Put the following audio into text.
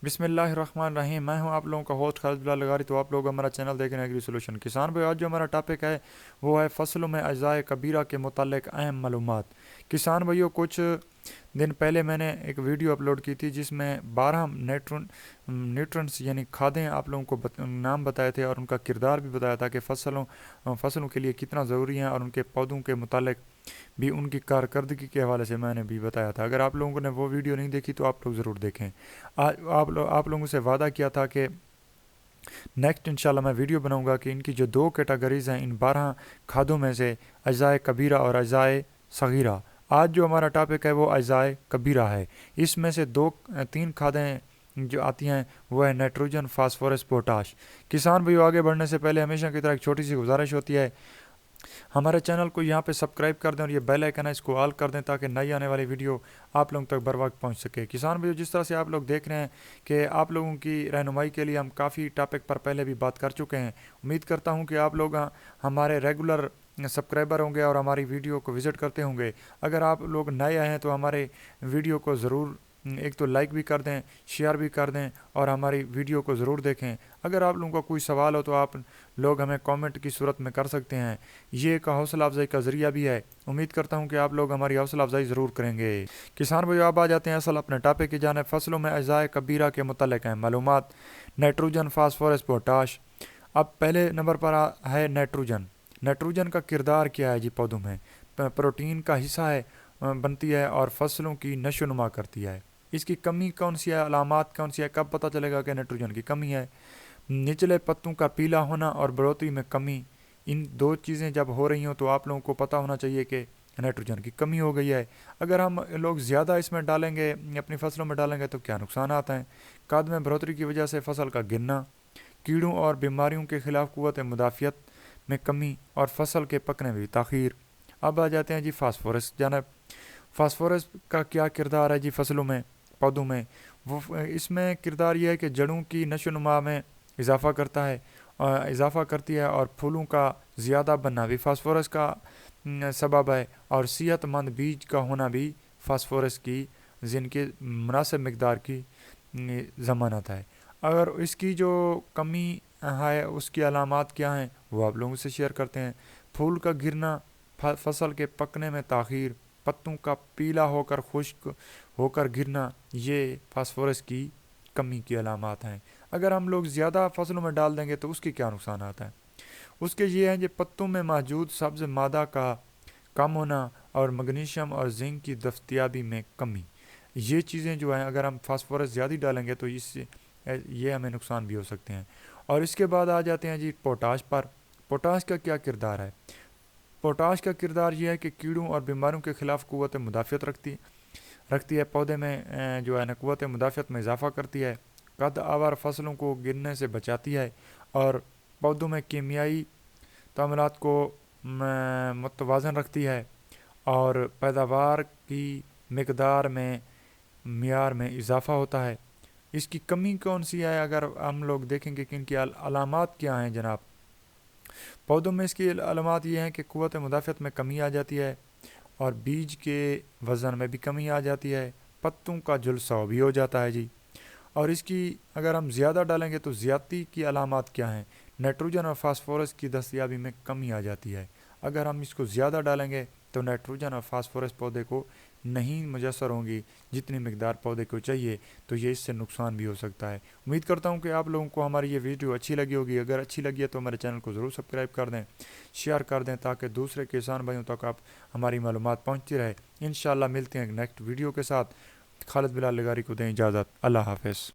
بسم اللہ الرحمن الرحیم، میں ہوں آپ لوگوں کا ہوسٹ خالد بلال لغاری۔ تو آپ لوگ ہمارا چینل دیکھ رہے ہیں ایگری سولوشن کسان بھائی۔ آج جو ہمارا ٹاپک ہے وہ ہے فصلوں میں اجزاء کبیرہ کے متعلق اہم معلومات۔ کسان بھائیوں، کچھ دن پہلے میں نے ایک ویڈیو اپلوڈ کی تھی جس میں 12 نیوٹرنٹس یعنی کھادیں آپ لوگوں کو نام بتائے تھے اور ان کا کردار بھی بتایا تھا کہ فصلوں کے لیے کتنا ضروری ہیں، اور ان کے پودوں کے متعلق بھی ان کی کارکردگی کے حوالے سے میں نے بھی بتایا تھا۔ اگر آپ لوگوں نے وہ ویڈیو نہیں دیکھی تو آپ لوگ ضرور دیکھیں۔ آج آپ لوگوں سے وعدہ کیا تھا کہ نیکسٹ انشاءاللہ میں ویڈیو بناؤں گا کہ ان کی جو دو کیٹاگریز ہیں ان 12 کھادوں میں سے، اجزاء کبیرہ اور اجزاء صغیرہ۔ آج جو ہمارا ٹاپک ہے وہ اجزاء کبیرہ ہے۔ اس میں سے تین کھادیں جو آتی ہیں وہ ہے نائٹروجن، فاسفورس، پوٹاش۔ کسان بھائیو، آگے بڑھنے سے پہلے ہمیشہ کی طرح ایک چھوٹی سی گزارش ہوتی ہے، ہمارے چینل کو یہاں پہ سبسکرائب کر دیں اور یہ بیل آئیکن ہے اس کو آل کر دیں تاکہ نئی آنے والی ویڈیو آپ لوگوں تک بر وقت پہنچ سکے۔ کسان بھائیو، جس طرح سے آپ لوگ دیکھ رہے ہیں کہ آپ لوگوں کی رہنمائی کے لیے ہم کافی ٹاپک پر پہلے بھی بات کر چکے ہیں۔ امید کرتا ہوں کہ آپ لوگ ہمارے ریگولر سبسکرائبر ہوں گے اور ہماری ویڈیو کو وزٹ کرتے ہوں گے۔ اگر آپ لوگ نئے آئے ہیں تو ہمارے ویڈیو کو ضرور ایک تو لائک بھی کر دیں، شیئر بھی کر دیں اور ہماری ویڈیو کو ضرور دیکھیں۔ اگر آپ لوگوں کا کوئی سوال ہو تو آپ لوگ ہمیں کامنٹ کی صورت میں کر سکتے ہیں۔ یہ ایک حوصلہ افزائی کا ذریعہ بھی ہے۔ امید کرتا ہوں کہ آپ لوگ ہماری حوصلہ افزائی ضرور کریں گے۔ کسان بھائیو، آپ آ جاتے ہیں اصل اپنے ٹاپک کی جانب۔ فصلوں میں اجزاء کبیرہ کے متعلق ہیں معلومات۔ Nitrogen, phosphorus, potash. اب پہلے نمبر پر ہے نائٹروجن۔ نائٹروجن کا کردار کیا ہے جی؟ پودوں میں پروٹین کا حصہ ہے، بنتی ہے اور فصلوں کی نشو و نما کرتی ہے۔ اس کی کمی کون سی ہے، علامات کون سی ہے، کب پتہ چلے گا کہ نائٹروجن کی کمی ہے؟ نچلے پتوں کا پیلا ہونا اور بڑھوتری میں کمی، ان دو چیزیں جب ہو رہی ہوں تو آپ لوگوں کو پتہ ہونا چاہیے کہ نائٹروجن کی کمی ہو گئی ہے۔ اگر ہم لوگ زیادہ اس میں ڈالیں گے، اپنی فصلوں میں ڈالیں گے تو کیا نقصانات ہیں؟ قد میں بڑھوتری کی وجہ سے فصل کا گرنا، کیڑوں اور بیماریوں کے خلاف قوت مدافعت میں کمی اور فصل کے پکنے میں تاخیر۔ اب آ جاتے ہیں جی فاسفورس جانب۔ فاسفورس کا کیا کردار ہے جی فصلوں میں، پودوں میں؟ اس میں کردار یہ ہے کہ جڑوں کی نشو و نما میں اضافہ کرتی ہے اور پھولوں کا زیادہ بننا بھی فاسفورس کا سبب ہے، اور صحت مند بیج کا ہونا بھی فاسفورس کی جن کے مناسب مقدار کی ضمانت ہے۔ اگر اس کی جو کمی ہے اس کی علامات کیا ہیں وہ آپ لوگوں سے شیئر کرتے ہیں۔ پھول کا گرنا، فصل کے پکنے میں تاخیر، پتوں کا پیلا ہو کر خشک ہو کر گرنا، یہ فاسفورس کی کمی کی علامات ہیں۔ اگر ہم لوگ زیادہ فصلوں میں ڈال دیں گے تو اس کی کیا نقصانات ہیں؟ اس کے یہ ہیں کہ پتوں میں موجود سبز مادہ کا کم ہونا اور مگنیشیم اور زنک کی دستیابی میں کمی۔ یہ چیزیں جو ہیں اگر ہم فاسفورس زیادہ ڈالیں گے تو اس سے یہ ہمیں نقصان بھی ہو سکتے ہیں۔ اور اس کے بعد آ جاتے ہیں جی پوٹاش پر۔ پوٹاش کا کیا کردار ہے؟ پوٹاش کا کردار یہ ہے کہ کیڑوں اور بیماریوں کے خلاف قوت مدافعت رکھتی ہے، پودے میں جو ہے نا قوت مدافعت میں اضافہ کرتی ہے، قد آور فصلوں کو گرنے سے بچاتی ہے اور پودوں میں کیمیائی تعاملات کو متوازن رکھتی ہے، اور پیداوار کی معیار میں اضافہ ہوتا ہے۔ اس کی کمی کون سی ہے؟ اگر ہم لوگ دیکھیں گے کہ ان کی علامات کیا ہیں جناب۔ پودوں میں اس کی علامات یہ ہیں کہ قوت مدافعت میں کمی آ جاتی ہے اور بیج کے وزن میں بھی کمی آ جاتی ہے، پتوں کا جھلساؤ بھی ہو جاتا ہے جی۔ اور اس کی اگر ہم زیادہ ڈالیں گے تو زیادتی کی علامات کیا ہیں؟ نائٹروجن اور فاسفورس کی دستیابی میں کمی آ جاتی ہے۔ اگر ہم اس کو زیادہ ڈالیں گے تو نائٹروجن اور فاسفورس پودے کو نہیں میسر ہوں گی جتنی مقدار پودے کو چاہیے، تو یہ اس سے نقصان بھی ہو سکتا ہے۔ امید کرتا ہوں کہ آپ لوگوں کو ہماری یہ ویڈیو اچھی لگی ہوگی۔ اگر اچھی لگی ہے تو ہمارے چینل کو ضرور سبسکرائب کر دیں، شیئر کر دیں تاکہ دوسرے کسان بھائیوں تک ہماری معلومات پہنچتی رہے۔ انشاءاللہ ملتے ہیں نیکسٹ ویڈیو کے ساتھ۔ خالد بلال لغاری کو دیں اجازت۔ اللہ حافظ۔